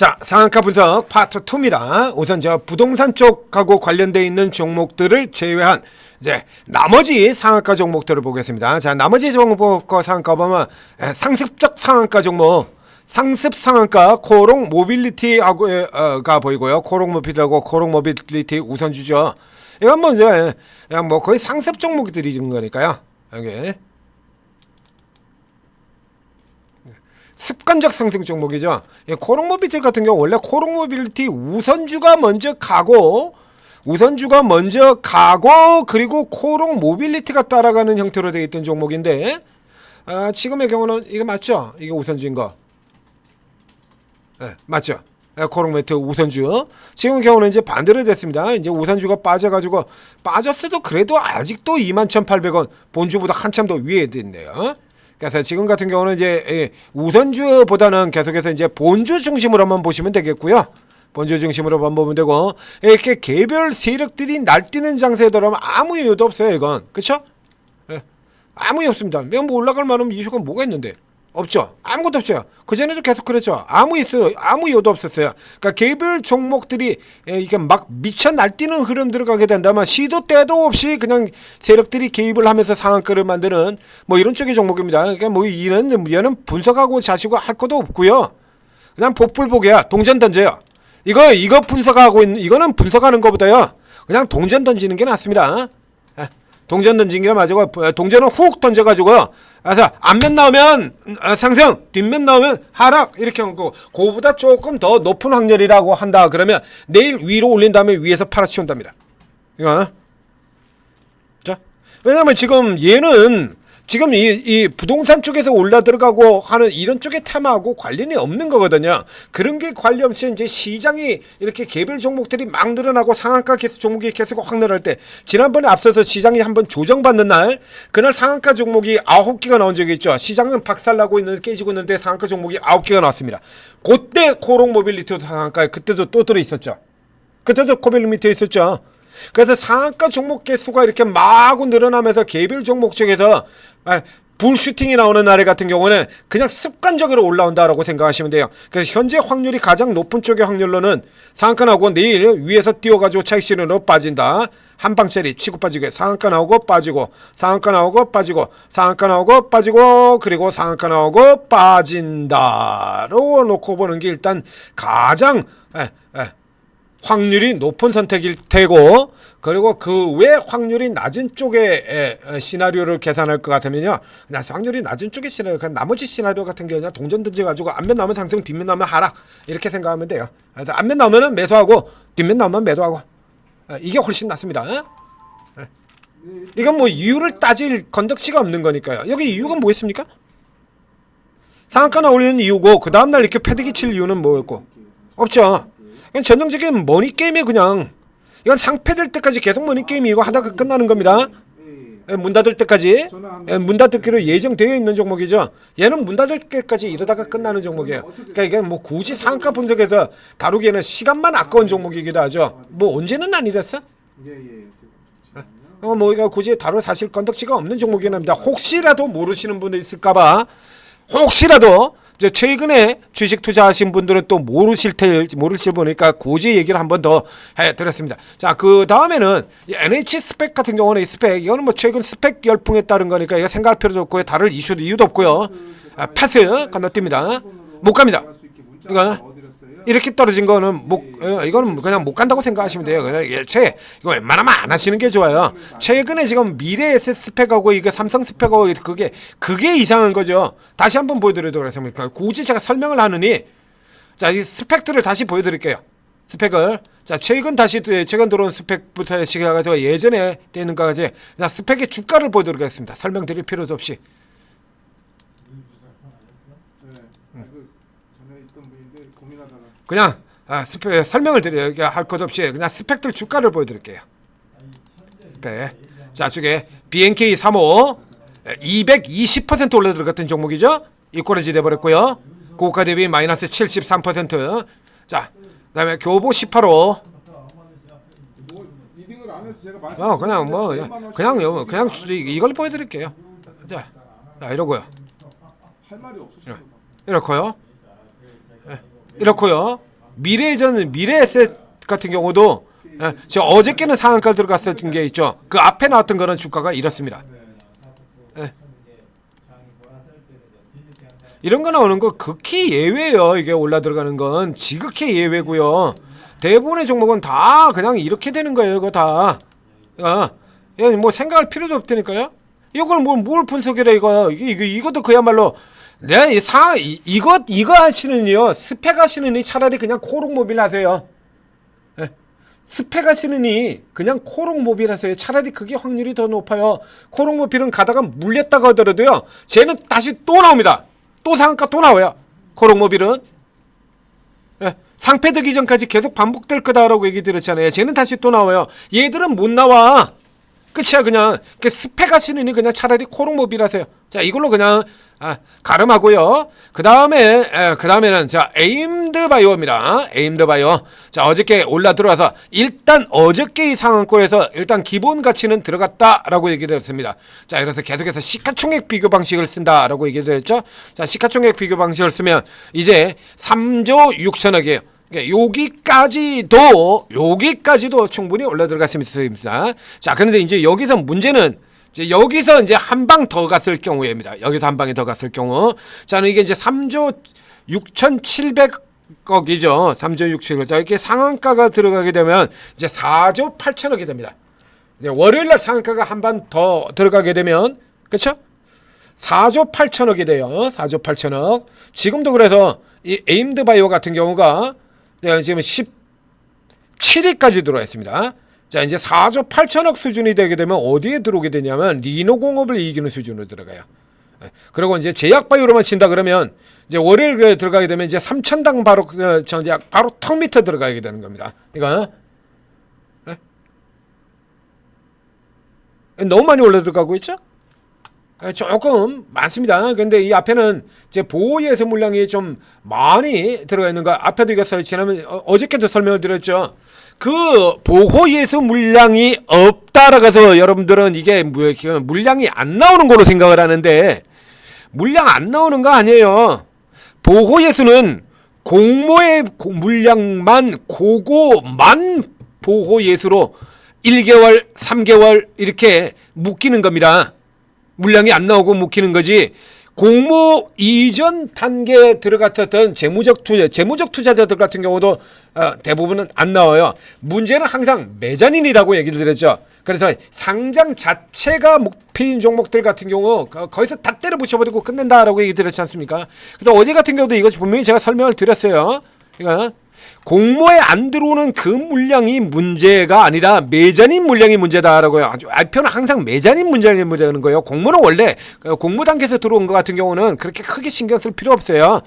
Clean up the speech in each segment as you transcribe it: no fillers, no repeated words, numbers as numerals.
자, 상한가 분석 파트 2입니다. 우선 저 부동산 쪽하고 관련되어 있는 종목들을 제외한 이제 나머지 상한가 종목들을 보겠습니다. 자, 나머지 종목과 상한가 보면 상습적 상한가 종목, 상습 상한가 코롱 모빌리티하고가 보이고요. 코롱 모빌리티하고 코롱 모빌리티 우선주죠. 이건 뭐 이제 그냥 뭐 거의 상습 종목들이 있는 거니까요. 여기 습관적 상승 종목이죠. 코롱 모빌리티 같은 경우 원래 코롱 모빌리티 우선주가 먼저 가고 그리고 코롱 모빌리티가 따라가는 형태로 되어 있던 종목인데 지금의 경우는 이거 맞죠? 이게 우선주인 거. 네, 맞죠? 코롱 모빌리티 우선주. 지금 경우는 이제 반대로 됐습니다. 이제 우선주가 빠져가지고 빠졌어도 그래도 아직도 21,800원 본주보다 한참 더 위에 있네요. 그래서 지금 같은 경우는 이제 우선주보다는 계속해서 이제 본주 중심으로 한번 보시면 되겠고요. 본주 중심으로 한번 보면 되고, 이렇게 개별 세력들이 날뛰는 장세에 들어가면 아무 이유도 없어요. 이건 그렇죠? 예, 아무 이유 없습니다. 뭐 올라갈 만한 이유가 뭐가 있는데? 없죠. 아무것도 없어요. 그전에도 계속 그랬죠. 아무 이유도 없었어요. 그러니까 개별 종목들이 이게 막 미쳐 날뛰는 흐름 들어가게 된다면 시도 때도 없이 그냥 세력들이 개입을 하면서 상한가를 만드는 뭐 이런 쪽의 종목입니다. 그러니까 뭐 얘는 분석하고 자시고 할 것도 없고요. 그냥 복불복이야. 동전 던져요. 이거 분석하고 있는 이거는 분석하는 것보다요. 그냥 동전 던지는 게 낫습니다. 동전 던지는 게 맞고 동전은 훅 던져가지고 그래서 앞면 나오면 상승, 뒷면 나오면 하락 이렇게 하고 그거보다 조금 더 높은 확률이라고 한다 그러면 내일 위로 올린 다음에 위에서 팔아치운답니다. 이거 자, 왜냐면 지금 얘는 지금 이 부동산 쪽에서 올라 들어가고 하는 이런 쪽의 테마하고 관련이 없는 거거든요. 그런 게 관련 없이 이제 시장이 이렇게 개별 종목들이 막 늘어나고 상한가 종목이 계속 확 늘어날 때 지난번에 앞서서 시장이 한번 조정받는 날 그날 상한가 종목이 9개가 나온 적이 있죠. 시장은 박살나고 있는 깨지고 있는데 상한가 종목이 9개가 나왔습니다. 그때 코롱 모빌리티 상한가에 그때도 또 들어있었죠. 그때도 코빌 밑에 있었죠. 그래서 상한가 종목 개수가 이렇게 마구 늘어나면서 개별 종목 중에서 불슈팅이 나오는 날에 같은 경우는 그냥 습관적으로 올라온다라고 생각하시면 돼요. 그래서 현재 확률이 가장 높은 쪽의 확률로는 상한가 나오고 내일 위에서 뛰어가지고 차익 실현으로 빠진다. 한 방짜리 치고 빠지게 상한가 나오고 빠지고 상한가 나오고 빠지고 상한가 나오고 빠지고 그리고 상한가 나오고 빠진다로 놓고 보는 게 일단 가장 확률이 높은 선택일 테고 그리고 그 외 확률이 낮은 쪽의 시나리오를 계산할 것 같으면요 그냥 확률이 낮은 쪽의 시나리오 그냥 나머지 시나리오 같은 경우는 동전 던져가지고 앞면 나오면 상승 뒷면 나오면 하락 이렇게 생각하면 돼요. 그래서 앞면 나오면 매수하고 뒷면 나오면 매도하고 이게 훨씬 낫습니다. 이건 뭐 이유를 따질 건덕지가 없는 거니까요. 여기 이유가 뭐였습니까? 상한가 올리는 이유고 그 다음날 이렇게 패드기 칠 이유는 뭐였고 없죠. 그냥 전형적인 머니게임이 그냥 이건 상패될 때까지 계속 머니게임이고 하다가 끝나는 겁니다. 문 닫을 때까지 문 닫기로 예정되어 있는 종목이죠. 얘는 문 닫을 때까지 이러다가 끝나는 종목이에요. 그러니까 이게 뭐 굳이 상한가 분석해서 다루기에는 시간만 아까운 종목이기도 하죠. 뭐 언제는 아니랬어? 뭐 이거 굳이 다룰 사실 건덕지가 없는 종목이긴 합니다. 혹시라도 모르시는 분들 있을까봐 혹시라도 최근에 주식 투자하신 분들은 또 모르실 보니까 굳이 얘기를 한 번 더 해드렸습니다. 자, 그 다음에는 NH 스펙 같은 경우는 이 스펙 이거는 뭐 최근 스펙 열풍에 따른 거니까 이거 생각할 필요도 없고요. 다를 이유도 없고요. 패스 건너뜁니다. 못 갑니다. 이거 이렇게 떨어진 거는 이거는 그냥 못 간다고 생각하시면 돼요. 그냥 이거 웬만하면 안 하시는 게 좋아요. 최근에 지금 미래 S 스펙하고 이게 삼성 스펙하고 그게 이상한 거죠. 다시 한번 보여드리도록 하겠습니다. 굳이 제가 설명을 하느니 자, 이 스펙들을 다시 보여드릴게요. 스펙을 자 최근 들어온 스펙부터 시작해서 예전에 되는 거까지 스펙의 주가를 보여드리도록 하겠습니다. 설명드릴 필요도 없이. 그냥 스펙 설명을 드려야 할 것 없이 그냥 스펙들 주가를 보여드릴게요. 스펙. 자, 저게 BNK 35 220% 올라 들어갔던 종목이죠. 이꼬라지 돼버렸고요. 고가 대비 마이너스 73%. 자, 그다음에 교보 18호. 그냥 이걸 보여드릴게요. 자, 이러고요. 이렇고요. 이렇고요. 미래에셋 같은 경우도 저 어저께는 상한가 들어갔었던 게 있죠. 그 앞에 나왔던 거는 주가가 이렇습니다. 이런 거 나오는 거 극히 예외예요. 이게 올라 들어가는 건 지극히 예외고요. 대부분의 종목은 다 그냥 이렇게 되는 거예요. 이거 다. 뭐 생각할 필요도 없다니까요. 이걸 뭘 분석해라 이거. 이것도 그야말로 내가 이거 하시는요. 스펙 하시느니 차라리 그냥 코롱모빌 하세요. 스펙 하시느니 그냥 코롱모빌 하세요. 차라리 그게 확률이 더 높아요. 코롱모빌은 가다가 물렸다고 하더라도요. 쟤는 다시 또 나옵니다. 또 상한가 또 나와요. 코롱모빌은 상패되기 전까지 계속 반복될 거다라고 얘기 드렸잖아요. 쟤는 다시 또 나와요. 얘들은 못 나와. 끝이야. 그냥 스펙 하시느니 그냥 차라리 코롱모빌 하세요. 자, 이걸로 그냥 가름하고요. 그다음에는 자, 에임드바이오입니다. 에임드바이오. 자, 어저께 올라 들어와서 일단 어저께 이 상한권에서 일단 기본 가치는 들어갔다라고 얘기를 했습니다. 자, 그래서 계속해서 시가총액 비교 방식을 쓴다라고 얘기를 했죠. 자, 시가총액 비교 방식을 쓰면 이제 3조 6천억이에요. 여기까지도 충분히 올라 들어갔으면 있습니다. 자, 그런데 이제 여기서 문제는 여기서 이제 한 방 더 갔을 경우입니다. 여기서 한 방이 더 갔을 경우. 자, 이게 이제 3조 6,700억이죠. 3조 6,700억. 자, 이렇게 상한가가 들어가게 되면 이제 4조 8천억이 됩니다. 이제 월요일날 상한가가 한 방 더 들어가게 되면, 그렇죠? 4조 8천억이 돼요. 4조 8천억. 지금도 그래서 이 에임드바이오 같은 경우가 지금 17위까지 들어와 있습니다. 자, 이제 4조 8천억 수준이 되게 되면 어디에 들어오게 되냐면 리노공업을 이기는 수준으로 들어가요. 그리고 이제 제약바이오로만 친다 그러면 이제 월요일에 들어가게 되면 이제 3천당 바로 바로 턱 밑에 들어가게 되는 겁니다. 이거 너무 많이 올라 들어가고 있죠? 조금 많습니다. 근데 이 앞에는 이제 보호예수 물량이 좀 많이 들어가 있는 거 앞에도 이겼어요. 지난번 어저께도 설명을 드렸죠. 그 보호예수 물량이 없다라고 해서 여러분들은 이게 물량이 안 나오는 거로 생각을 하는데 물량 안 나오는 거 아니에요. 보호예수는 공모의 물량만 그거만 보호예수로 1개월, 3개월 이렇게 묶이는 겁니다. 물량이 안 나오고 묶이는 거지. 공모 이전 단계에 들어갔었던 재무적 투자자들 같은 경우도 대부분은 안 나와요. 문제는 항상 매자닌이라고 얘기를 드렸죠. 그래서 상장 자체가 목표인 종목들 같은 경우 거기서 다 때려 붙여버리고 끝낸다라고 얘기 드렸지 않습니까? 그래서 어제 같은 경우도 이것 분명히 제가 설명을 드렸어요. 그러니까 공모에 안 들어오는 그 물량이 문제가 아니라 매자닌 물량이 문제다라고요. 아주 알표는 항상 매자닌 물량이 문제라는 거예요. 공모는 원래 공모 단계에서 들어온 것 같은 경우는 그렇게 크게 신경 쓸 필요 없어요.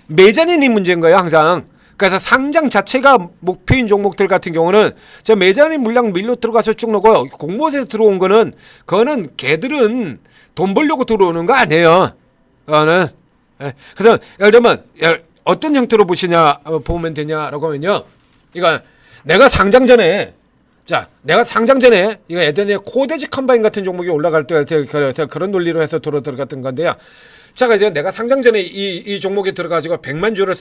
매자닌이 문제인 거예요, 항상. 그래서 상장 자체가 목표인 종목들 같은 경우는 저 매자닌 물량 밀로 들어가서 쭉 넣고 공모에서 들어온 거는 그거는 걔들은 돈 벌려고 들어오는 거 아니에요. 그거는. 그래서 예를 들면 어떤 형태로 보면 되냐라고 하면요. 이거 내가 상장 전에 이거 예전에 코데지 컴바인 같은 종목이 올라갈 때 그래서 그런 논리로 해서 들어갔던 건데요. 자, 이제 내가 상장 전에 이 종목에 들어가지고 100만 주를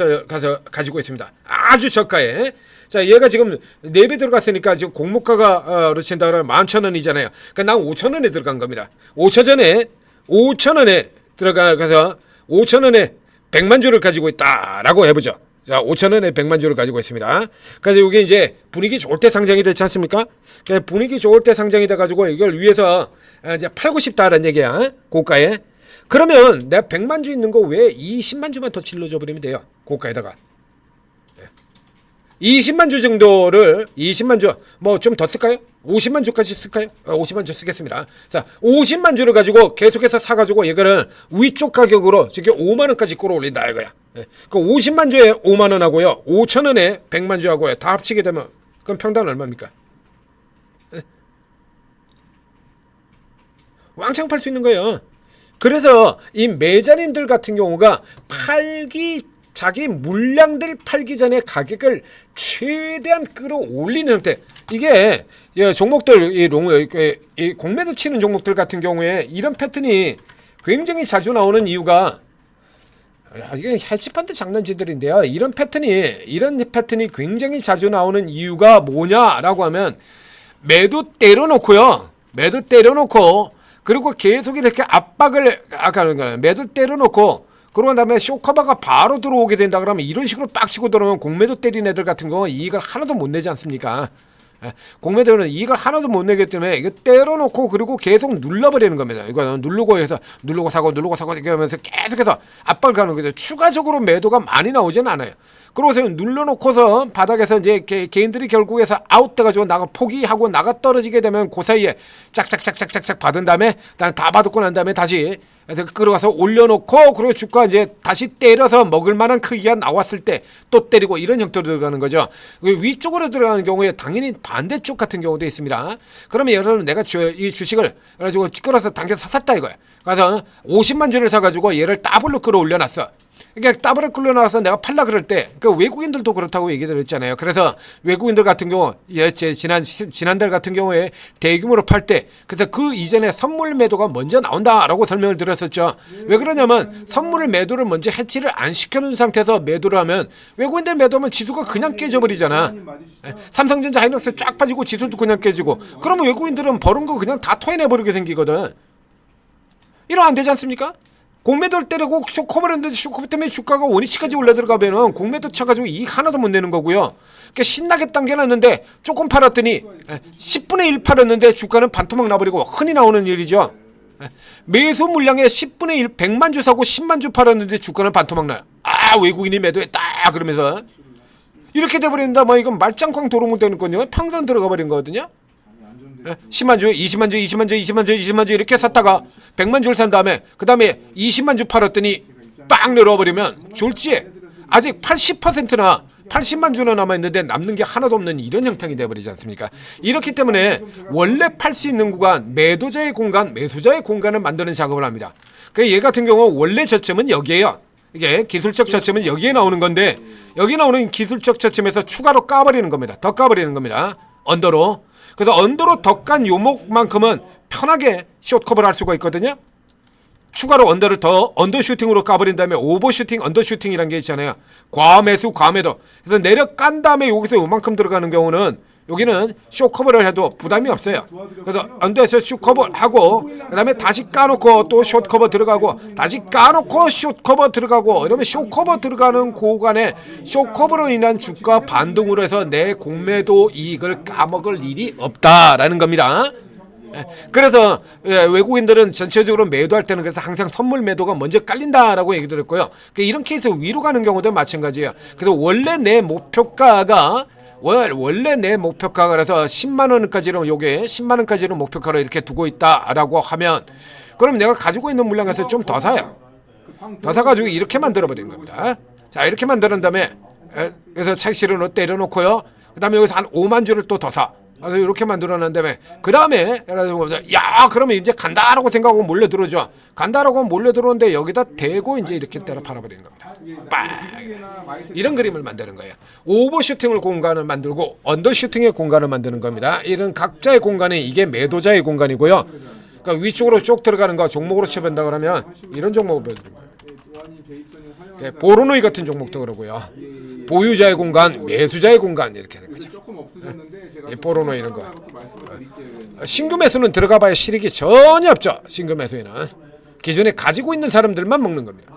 가지고 있습니다. 아주 저가에. 자, 얘가 지금 4배 들어갔으니까 지금 공모가가 그렇친다 그러면 11,000원이잖아요. 그러니까 난 5,000원에 들어간 겁니다. 5,000원에 들어가서 5,000원에 100만 주를 가지고 있다라고 해보죠. 자, 5,000원에 100만 주를 가지고 있습니다. 그래서 이게 이제 분위기 좋을 때 상장이 되지 않습니까? 그냥 분위기 좋을 때 상장이 돼가지고 이걸 위해서 이제 팔고 싶다라는 얘기야. 고가에. 그러면 내가 100만 주 있는 거 왜 20만 주만 더 질러줘 버리면 돼요. 고가에다가. 20만 주 정도를 20만 주 뭐 좀 더 쓸까요? 50만 주까지 쓸까요? 50만 주 쓰겠습니다. 자, 50만 주를 가지고 계속해서 사가지고 이거는 위쪽 가격으로 지금 5만 원까지 끌어올린다 이거야. 그 50만 주에 5만 원 하고요, 5천 원에 100만 주 하고요, 다 합치게 되면 그럼 평당 얼마입니까? 왕창 팔 수 있는 거예요. 그래서 이 매자님들 같은 경우가 자기 물량들 팔기 전에 가격을 최대한 끌어올리는 형태. 이게 종목들 이 공매도 치는 종목들 같은 경우에 이런 패턴이 굉장히 자주 나오는 이유가 이게 헤지펀드 장난질들인데요. 이런 패턴이 굉장히 자주 나오는 이유가 뭐냐라고 하면 매도 때려놓고요. 매도 때려놓고 그리고 계속 이렇게 압박을 아까 하는 거예요. 매도 때려놓고 그러고 다음에 쇼커버가 바로 들어오게 된다 그러면 이런 식으로 빡치고 들어오면 공매도 때린 애들 같은 경우 이익을 하나도 못 내지 않습니까? 공매도는 이익을 하나도 못 내기 때문에 이거 때려놓고 그리고 계속 눌러버리는 겁니다. 이거는 누르고 해서 누르고 사고 이렇게 하면서 계속해서 압박을 가는 거죠. 추가적으로 매도가 많이 나오지는 않아요. 그러고서 눌러놓고서 바닥에서 이제 개인들이 결국에서 아웃돼가지고 나가 포기하고 나가 떨어지게 되면 그 사이에 짝짝짝짝짝짝 받은 다음에 다 받고 난 다음에 다시 끌어가서 올려놓고 그리고 주가 이제 다시 때려서 먹을 만한 크기가 나왔을 때 또 때리고 이런 형태로 들어가는 거죠. 위쪽으로 들어가는 경우에 당연히 반대쪽 같은 경우도 있습니다. 그러면 여러분 내가 이 주식을 그래가지고 끌어서 당겨서 샀다 이거야. 그래서 50만 주를 사가지고 얘를 더블로 끌어올려놨어. 그러니까 더블을 끌려나와서 내가 팔라 그럴 때 그 외국인들도 그렇다고 얘기를 했잖아요. 그래서 외국인들 같은 경우 지난달 같은 경우에 대규모로 팔 때 그래서 그 이전에 선물 매도가 먼저 나온다라고 설명을 드렸었죠. 왜 그러냐면 선물 매도를 먼저 해치를 안 시켜놓은 상태에서 매도를 하면 외국인들 매도하면 지수가 그냥 깨져버리잖아. 삼성전자 하이닉스 쫙 빠지고 지수도 그냥 깨지고 그러면 외국인들은 버는 거 그냥 다 토해내버리게 생기거든. 이러면 안 되지 않습니까? 공매도를 때리고 쇼커버를 했는데 쇼커버 때문에 주가가 원위치까지 올라들어가면 공매도 쳐가지고 이익 하나도 못 내는 거고요. 그러니까 신나게 당겨놨는데 조금 팔았더니 10분의 1 팔았는데 주가는 반토막 나버리고 흔히 나오는 일이죠. 매수 물량의 10분의 1 100만 주 사고 10만 주 팔았는데 주가는 반토막 나요. 아 외국인이 매도했다 그러면서 이렇게 돼버린다. 뭐 이건 말짱꽝 도루묵 되는 거든요. 평단 들어가 버린 거거든요. 10만 주, 20만 주, 20만 주, 20만 주, 20만 주 이렇게 샀다가 100만 주를 산 다음에 그 다음에 20만 주 팔았더니 빵 내려와버리면 졸지에 아직 80%나 80만 주나 남아있는데 남는 게 하나도 없는 이런 형태이 돼버리지 않습니까? 이렇기 때문에 원래 팔 수 있는 구간, 매도자의 공간, 매수자의 공간을 만드는 작업을 합니다. 그러니까 얘 같은 경우 원래 저점은 여기에요. 이게 기술적 저점은 여기에 나오는 건데 여기 나오는 기술적 저점에서 추가로 까버리는 겁니다. 더 까버리는 겁니다. 언더로. 그래서 언더로 더 깐 요목만큼은 편하게 숏커버를 할 수가 있거든요. 추가로 언더를 더 언더슈팅으로 까버린 다음에 오버슈팅, 언더슈팅이라는 게 있잖아요. 과매수, 과매도. 그래서 내려 깐 다음에 여기서 요만큼 들어가는 경우는 여기는 숏커버를 해도 부담이 없어요. 그래서 언더에서 숏커버 하고 그 다음에 다시 까놓고 또 숏커버 들어가고 다시 까놓고 숏커버 들어가고 이러면 숏커버 들어가는 구간에 숏커버로 인한 주가 반등으로 해서 내 공매도 이익을 까먹을 일이 없다라는 겁니다. 그래서 외국인들은 전체적으로 매도할 때는 그래서 항상 선물 매도가 먼저 깔린다라고 얘기 드렸고요. 이런 케이스 위로 가는 경우도 마찬가지예요. 그래서 원래 내 목표가가 원래 내 목표가가 그래서 10만 원까지로 요게 10만 원까지로 목표가로 이렇게 두고 있다라고 하면 그럼 내가 가지고 있는 물량에서 좀 더 사요. 더 사가지고 이렇게 만들어 버리는 겁니다. 자 이렇게 만드는 다음에 그래서 책실을 때려놓고요. 그 다음에 여기서 한 5만 주를 또 더 사. 그래서 이렇게 만들어낸 다음에 그 다음에 야 그러면 이제 간다라고 생각하고 몰려 들어오죠. 간다라고 몰려 들어오는데 여기다 대고 이제 이렇게 때려 팔아버리는 겁니다. 빡 이런 그림을 만드는 거예요. 오버슈팅을 공간을 만들고 언더슈팅의 공간을 만드는 겁니다. 이런 각자의 공간이 이게 매도자의 공간이고요. 그러니까 위쪽으로 쭉 들어가는 거 종목으로 쳐본다 그러면 이런 종목을 보여드린 거예요. 보로노이 같은 종목도 그러고요. 보유자의 공간, 매수자의 공간 이렇게 되는 거죠. 보로노 이런 거. 신규 매수는 들어가봐야 실익이 전혀 없죠. 신규 매수에는 기존에 가지고 있는 사람들만 먹는 겁니다.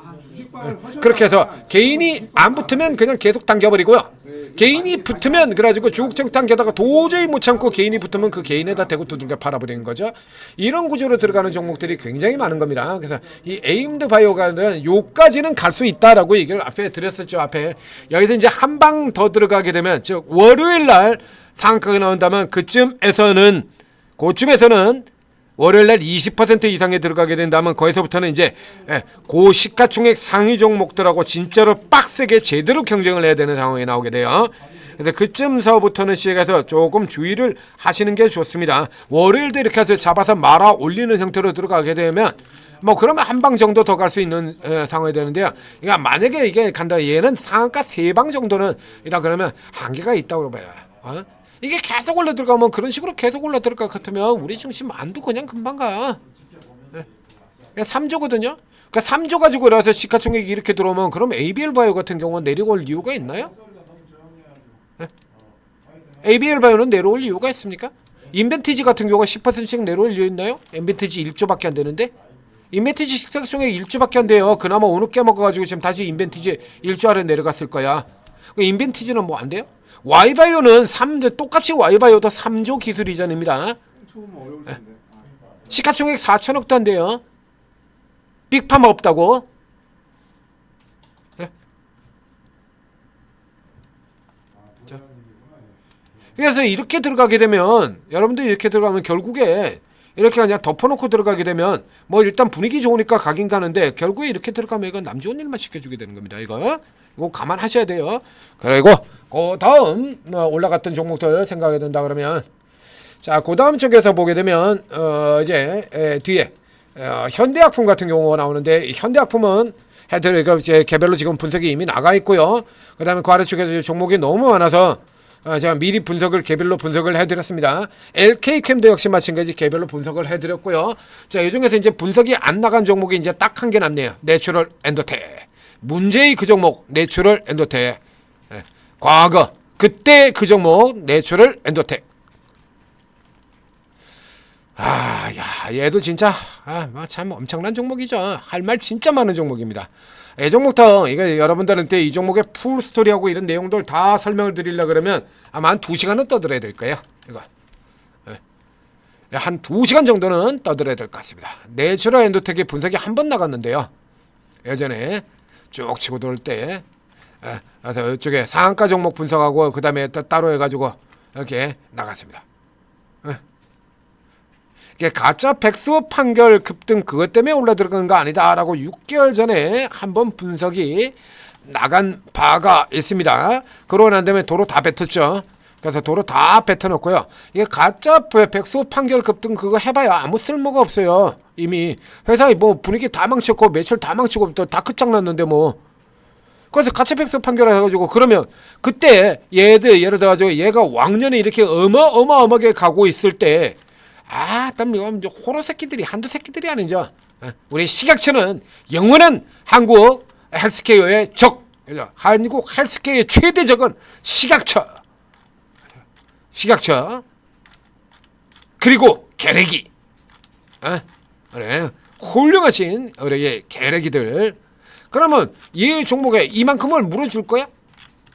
그렇게 해서 개인이 안 붙으면 그냥 계속 당겨버리고요. 개인이 붙으면 그래가지고 주국증 당겨다가 도저히 못 참고 개인이 붙으면 그 개인에다 대고 두들겨 팔아버리는 거죠. 이런 구조로 들어가는 종목들이 굉장히 많은 겁니다. 그래서 이 에임드 바이오가는 요까지는 갈 수 있다라고 얘기를 앞에 드렸었죠. 앞에 여기서 이제 한 방 더 들어가게 되면 즉 월요일 날 상한가가 나온다면 그쯤에서는 월요일날 20% 이상에 들어가게 된다면 거기서부터는 이제 고 시가총액 상위 종목들하고 진짜로 빡세게 제대로 경쟁을 해야 되는 상황이 나오게 돼요. 그래서 그쯤서부터는 시작해서 조금 주의를 하시는 게 좋습니다. 월요일도 이렇게 해서 잡아서 말아 올리는 형태로 들어가게 되면 뭐 그러면 한 방 정도 더 갈 수 있는 상황이 되는데요. 그러니까 만약에 이게 간다 얘는 상한가 3방 정도는 이라 그러면 한계가 있다고 봐요. 이게 계속 올라 들어가면 그런 식으로 계속 올라 들어갈 것 같으면 우리 증시 만두 그냥 금방 가. 3조거든요. 그러니까 3조 가지고 나서 시가총액이 이렇게 들어오면 그럼 ABL 바이오 같은 경우는 내려올 이유가 있나요? 네? ABL 바이오는 내려올 이유가 있습니까? 인벤티지 같은 경우가 10%씩 내려올 이유 있나요? 인벤티지 1조밖에 안 되는데? 인벤티지 시가총액 1조밖에 안 돼요. 그나마 오늘 깨먹어가지고 지금 다시 인벤티지 1조 아래 내려갔을 거야. 인벤티지는 뭐 안 돼요? Y바이오는 똑같이 Y바이오도 3조 기술 이전입니다. 네. 시가총액 4천억도 안 돼요. 빅파마 없다고. 네? 그래서 이렇게 들어가게 되면 여러분들 이렇게 들어가면 결국에 이렇게 그냥 덮어놓고 들어가게 되면 뭐 일단 분위기 좋으니까 가긴 가는데 결국에 이렇게 들어가면 이건 남 좋은 일만 시켜주게 되는 겁니다. 이거 감안하셔야 돼요. 그리고 그 다음 올라갔던 종목들 생각해야 된다 그러면 자, 그 다음 쪽에서 보게 되면 이제 뒤에 현대약품 같은 경우가 나오는데 현대약품은 헤드가 이제 개별로 지금 분석이 이미 나가 있고요. 그다음에 그 아래쪽에 종목이 너무 많아서 제가 미리 개별로 분석을 해드렸습니다. LK캠도 역시 마찬가지 개별로 분석을 해드렸고요. 자, 이 중에서 이제 분석이 안 나간 종목이 이제 딱 한 개 남네요. 내추럴 엔도텍. 문제의 그 종목 내추럴 엔도텍. 과거 그때 그 종목 내추럴 엔도텍. 얘도 진짜 참 엄청난 종목이죠. 할 말 진짜 많은 종목입니다. 이 종목도 이거 여러분들한테 이 종목의 풀 스토리하고 이런 내용들 다 설명을 드리려 그러면 아마 한 2시간은 떠들어야 될 거예요. 이거 한 2시간 정도는 떠들어야 될 것 같습니다. 내추럴 엔도텍의 분석이 한 번 나갔는데요. 예전에 쭉 치고 돌 때 그래서 이쪽에 상한가 종목 분석하고 그 다음에 따로 해가지고 이렇게 나갔습니다. 가짜 백수 판결 급등 그것 때문에 올라들어간 거 아니다라고 6개월 전에 한번 분석이 나간 바가 있습니다. 그러고 난 다음에 도로 다 뱉었죠. 그래서 도로 다 뱉어놓고요. 이게 가짜 백수 판결 급등 그거 해봐야 아무 쓸모가 없어요. 이미 회사에 뭐 분위기 다 망쳤고 매출 다 망치고 또 다 끝장났는데 뭐. 그래서 가짜 백수 판결을 해가지고 그러면 그때 예를 들어가지고 얘가 왕년에 이렇게 어마어마하게 가고 있을 때 땀 이거 호러 새끼들이 한두 새끼들이 아니죠. 우리 식약처는 영원한 한국 헬스케어의 적, 한국 헬스케어의 최대 적은 식약처 그리고 계래기. 그래 훌륭하신 우리 계래기들. 그러면 이 종목에 이만큼을 물어줄 거야?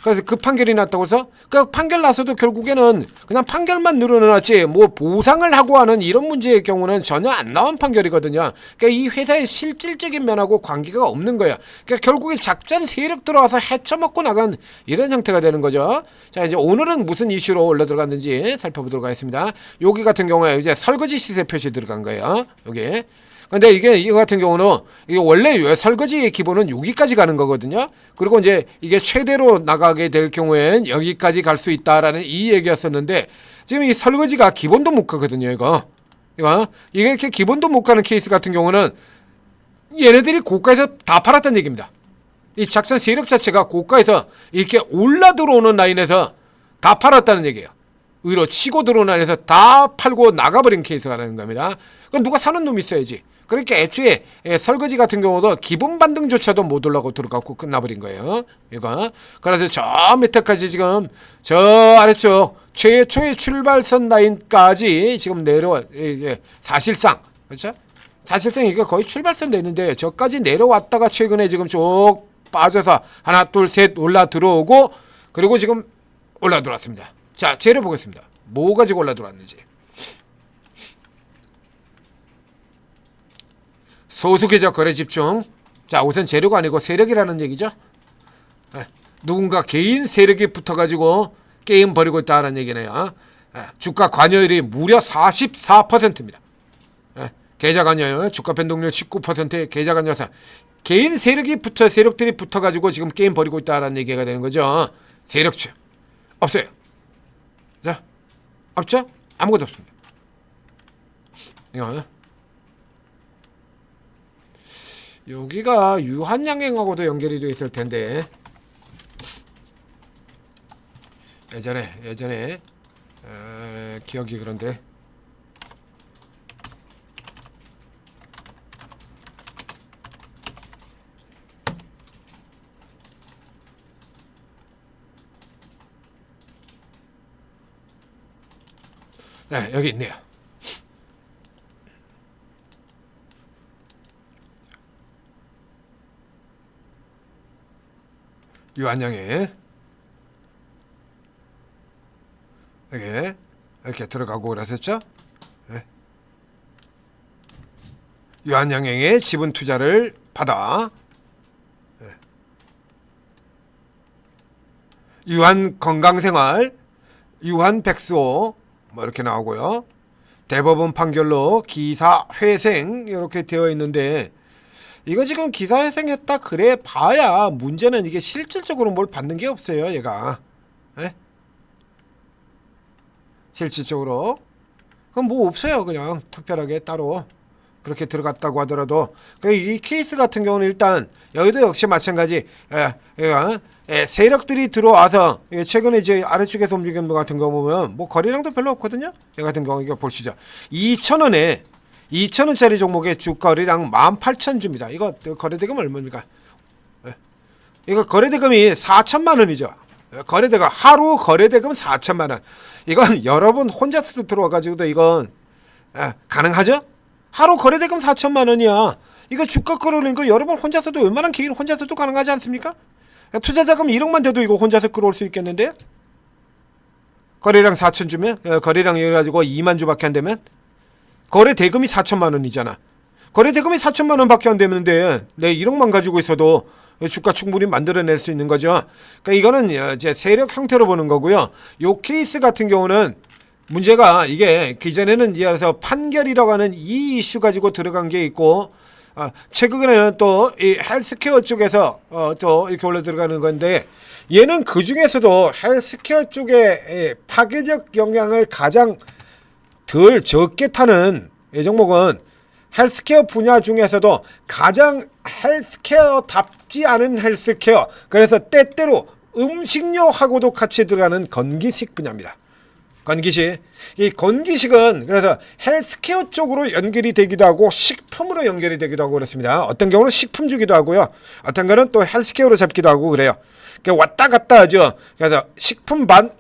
그래서 그 판결이 났다고 해서 그 판결 나서도 결국에는 그냥 판결만 늘어났지 뭐 보상을 하고 하는 이런 문제의 경우는 전혀 안 나온 판결이거든요. 그러니까 이 회사의 실질적인 면하고 관계가 없는 거야. 그러니까 결국에 작전 세력 들어와서 헤쳐먹고 나간 이런 형태가 되는 거죠. 자, 이제 오늘은 무슨 이슈로 올라 들어갔는지 살펴보도록 하겠습니다. 여기 같은 경우에 이제 설거지 시세 표시 들어간 거예요. 여기. 근데 이거 같은 경우는 이게 원래 설거지의 기본은 여기까지 가는 거거든요. 그리고 이제 이게 최대로 나가게 될 경우엔 여기까지 갈 수 있다라는 이 얘기였었는데 지금 이 설거지가 기본도 못 가거든요. 이게 이렇게 기본도 못 가는 케이스 같은 경우는 얘네들이 고가에서 다 팔았다는 얘기입니다. 이 작전 세력 자체가 고가에서 이렇게 올라 들어오는 라인에서 다 팔았다는 얘기예요. 위로 치고 들어오는 라인에서 다 팔고 나가버린 케이스가 되는 겁니다. 그럼 누가 사는 놈이 있어야지. 그러니까 애초에 설거지 같은 경우도 기본 반등조차도 못 올라가고 들어가고 끝나버린 거예요. 이거. 그래서 저 밑에까지 지금 저 아래쪽 최초의 출발선 라인까지 지금 내려와 사실상 그렇죠? 사실상 이게 거의 출발선 되는데 저까지 내려왔다가 최근에 지금 쭉 빠져서 하나 둘 셋 올라 들어오고 그리고 지금 올라 들어왔습니다. 자, 재료 보겠습니다. 뭐 가지고 올라 들어왔는지. 소수계좌 거래 집중. 자, 우선 재료가 아니고 세력이라는 얘기죠. 누군가 개인 세력이 붙어가지고 게임 벌이고 있다는 얘기네요. 주가 관여율이 무려 44%입니다. 계좌 관여율, 주가 변동률 19%의 계좌 관여율. 개인 세력들이 붙어가지고 지금 게임 벌이고 있다는 얘기가 되는 거죠. 세력주 없어요. 자, 없죠? 아무것도 없습니다. 이거. 여기가 유한양행하고도 연결이 되어 있을 텐데 예전에 기억이 그런데 네, 여기 있네요. 유한양에 여기 이렇게 들어가고 그랬었죠. 네. 유한양행의 지분 투자를 받아 네. 유한 건강생활, 유한 백수호 뭐 이렇게 나오고요. 대법원 판결로 기사 회생 이렇게 되어 있는데 이거 지금 기사 회생했다 그래 봐야 문제는 이게 실질적으로 뭘 받는 게 없어요. 얘가 에? 실질적으로 그럼 뭐 없어요. 그냥 특별하게 따로 그렇게 들어갔다고 하더라도 이 케이스 같은 경우는 일단 여기도 역시 마찬가지 세력들이 들어와서 최근에 이제 아래쪽에서 움직이는 것 같은 거 보면 뭐 거래량도 별로 없거든요. 얘 같은 경우 이거 보시죠. 2,000원에 2,000원짜리 종목의 주거래량 18,000주입니다. 이거 거래대금 얼마입니까? 이거 거래대금이 4천만 원이죠. 거래대금 하루 거래대금 4천만 원. 이건 여러분 혼자서도 들어와가지고도 이건 가능하죠? 하루 거래대금 4천만 원이야. 이거 주가 끌어올리는 거 여러분 혼자서도 웬만한 개인 혼자서도 가능하지 않습니까? 투자자금 1억만 돼도 이거 혼자서 끌어올 수 있겠는데? 거래량 4천 주면 거래량 해가지고 2만 주밖에 안 되면 거래 대금이 4천만 원이잖아. 거래 대금이 4천만 원밖에 안 되는데 내 1억만 가지고 있어도 주가 충분히 만들어낼 수 있는 거죠. 그러니까 이거는 이제 세력 형태로 보는 거고요. 요 케이스 같은 경우는 문제가 이게 기존에는 이어서 판결이라고 하는 이 이슈 가지고 들어간 게 있고 최근에는 또 이 헬스케어 쪽에서 또 이렇게 올라 들어가는 건데 얘는 그 중에서도 헬스케어 쪽에 파괴적 영향을 가장 덜 적게 타는 이 종목은 헬스케어 분야 중에서도 가장 헬스케어답지 않은 헬스케어, 그래서 때때로 음식료하고도 같이 들어가는 건기식 분야입니다. 건기식. 이 건기식은 그래서 헬스케어 쪽으로 연결이 되기도 하고 식품으로 연결이 되기도 하고 그렇습니다. 어떤 경우는 식품주기도 하고요. 어떤 거는 또 헬스케어로 잡기도 하고 그래요. 왔다 갔다 하죠. 그래서 식품 반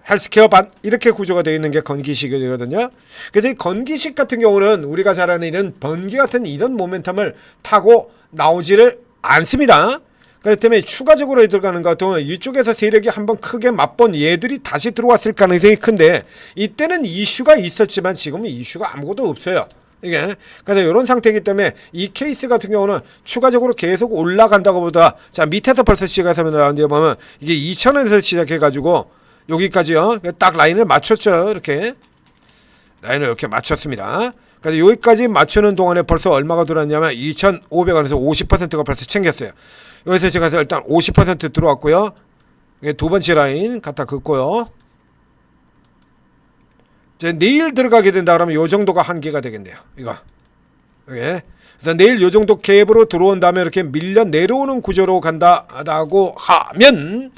헬스케어 반 이렇게 구조가 되어 있는 게 건기식이거든요. 그래서 이 건기식 같은 경우는 우리가 잘 아는 이런 번개 같은 이런 모멘텀을 타고 나오지를 않습니다. 그렇기 때문에 추가적으로 들어가는 것 같으면 이쪽에서 세력이 한번 크게 맛본 얘들이 다시 들어왔을 가능성이 큰데 이때는 이슈가 있었지만 지금은 이슈가 아무것도 없어요. 이게 그래서 이런 상태이기 때문에 이 케이스 같은 경우는 추가적으로 계속 올라간다고 보다 자 밑에서 벌써 시작해서 나오는데 보면 이게 2,000원에서 시작해가지고 여기까지요. 딱 라인을 맞췄죠. 이렇게 라인을 이렇게 맞췄습니다. 그래서 여기까지 맞추는 동안에 벌써 얼마가 들어왔냐면 2,500원에서 50%가 벌써 챙겼어요. 여기서 제가 일단 50% 들어왔고요. 두 번째 라인 갖다 긋고요. 이제 내일 들어가게 된다 그러면 요 정도가 한계가 되겠네요. 이거. 예. 그래서 내일 요 정도 갭으로 들어온 다음에 이렇게 밀려 내려오는 구조로 간다라고 하면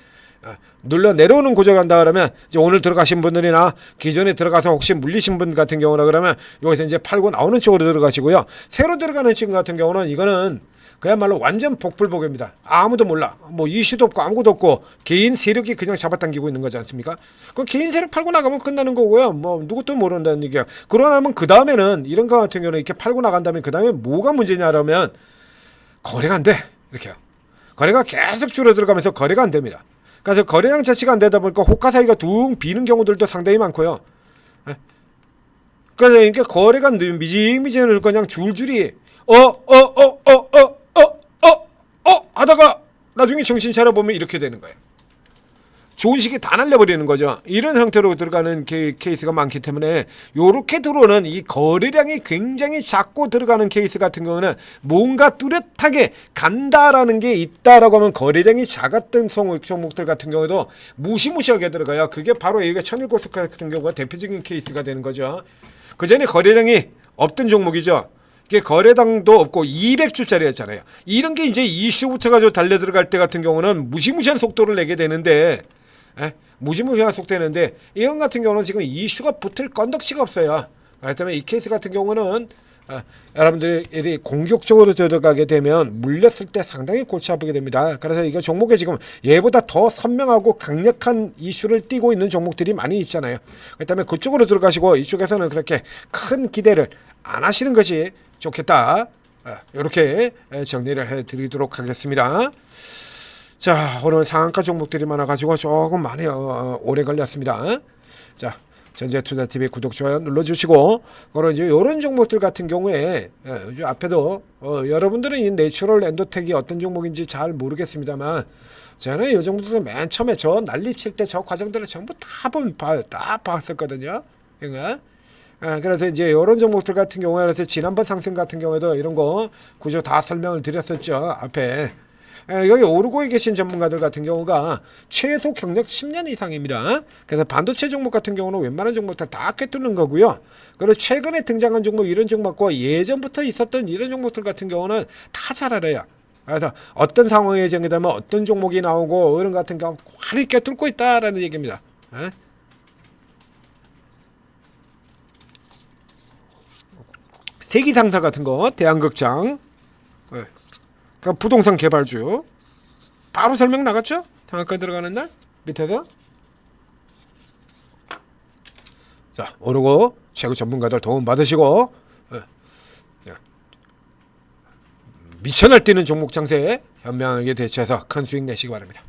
눌러 내려오는 구조가 간다 그러면 이제 오늘 들어가신 분들이나 기존에 들어가서 혹시 물리신 분 같은 경우나 그러면 여기서 이제 팔고 나오는 쪽으로 들어가시고요. 새로 들어가는 친구 같은 경우는 이거는 그야말로 완전 복불복입니다. 아무도 몰라. 뭐 이슈도 없고 아무것도 없고 개인 세력이 그냥 잡아당기고 있는 거지 않습니까? 그럼 개인 세력 팔고 나가면 끝나는 거고요. 뭐 누구도 모른다는 얘기야. 그러나면 그 다음에는 이런 거 같은 경우는 이렇게 팔고 나간다면 그 다음에 뭐가 문제냐라면 거래가 안 돼. 이렇게요. 거래가 계속 줄어들어가면서 거래가 안 됩니다. 그래서 거래량 자체가 안 되다 보니까 호가 사이가 둥 비는 경우들도 상당히 많고요. 그래서 이렇게 거래가 미지미지는 그냥 줄줄이 하다가 나중에 정신 차려보면 이렇게 되는 거예요. 좋은 시기 다 날려버리는 거죠. 이런 형태로 들어가는 케이스가 많기 때문에 요렇게 들어오는 이 거래량이 굉장히 작고 들어가는 케이스 같은 경우는 뭔가 뚜렷하게 간다라는 게 있다라고 하면 거래량이 작았던 종목들 같은 경우도 무시무시하게 들어가요. 그게 바로 여기가 천일고속 같은 경우가 대표적인 케이스가 되는 거죠. 그 전에 거래량이 없던 종목이죠. 이게 거래량도 없고 200주짜리였잖아요. 이런 게 이제 이슈부터 가지고 달려 들어갈 때 같은 경우는 무시무시한 속도를 내게 되는데, 무시무시한 속도내는데 이런 같은 경우는 지금 이슈가 붙을 건덕지가 없어요. 그렇기 때문에 이 케이스 같은 경우는 여러분들이 공격적으로 들어가게 되면 물렸을 때 상당히 골치 아프게 됩니다. 그래서 이거 종목에 지금 얘보다 더 선명하고 강력한 이슈를 띠고 있는 종목들이 많이 있잖아요. 그렇기 때문에 그쪽으로 들어가시고 이쪽에서는 그렇게 큰 기대를 안 하시는 것이 좋겠다. 이렇게 정리를 해드리도록 하겠습니다. 자, 오늘 상한가 종목들이 많아가지고 조금 많이 오래 걸렸습니다. 자, 전재투자TV 구독, 좋아요 눌러주시고, 그리고 이제 이런 종목들 같은 경우에, 앞에도, 여러분들은 이 내추럴 엔도텍이 어떤 종목인지 잘 모르겠습니다만, 저는 이 종목들 맨 처음에 저 난리 칠 때 저 과정들을 전부 다 봤었거든요. 그러니까, 그래서 이제 이런 종목들 같은 경우에, 그래서 지난번 상승 같은 경우에도 이런 거 구조 다 설명을 드렸었죠. 앞에. 여기 오르고 계신 전문가들 같은 경우가 최소 경력 10년 이상입니다. 그래서 반도체 종목 같은 경우는 웬만한 종목들 다 꿰뚫는 거고요. 그리고 최근에 등장한 종목, 이런 종목과 예전부터 있었던 이런 종목들 같은 경우는 다 잘 알아요. 그래서 어떤 상황이 예정이 되면 어떤 종목이 나오고 이런 같은 경우 활이 꿰뚫고 있다라는 얘기입니다. 세기상사 같은 거, 대한극장, 그러니까 부동산 개발주 바로 설명 나갔죠? 상한가 들어가는 날 밑에서. 자, 오르고 최고 전문가들 도움 받으시고 미쳐 날뛰는 종목 장세에 현명하게 대처해서 큰 수익 내시기 바랍니다.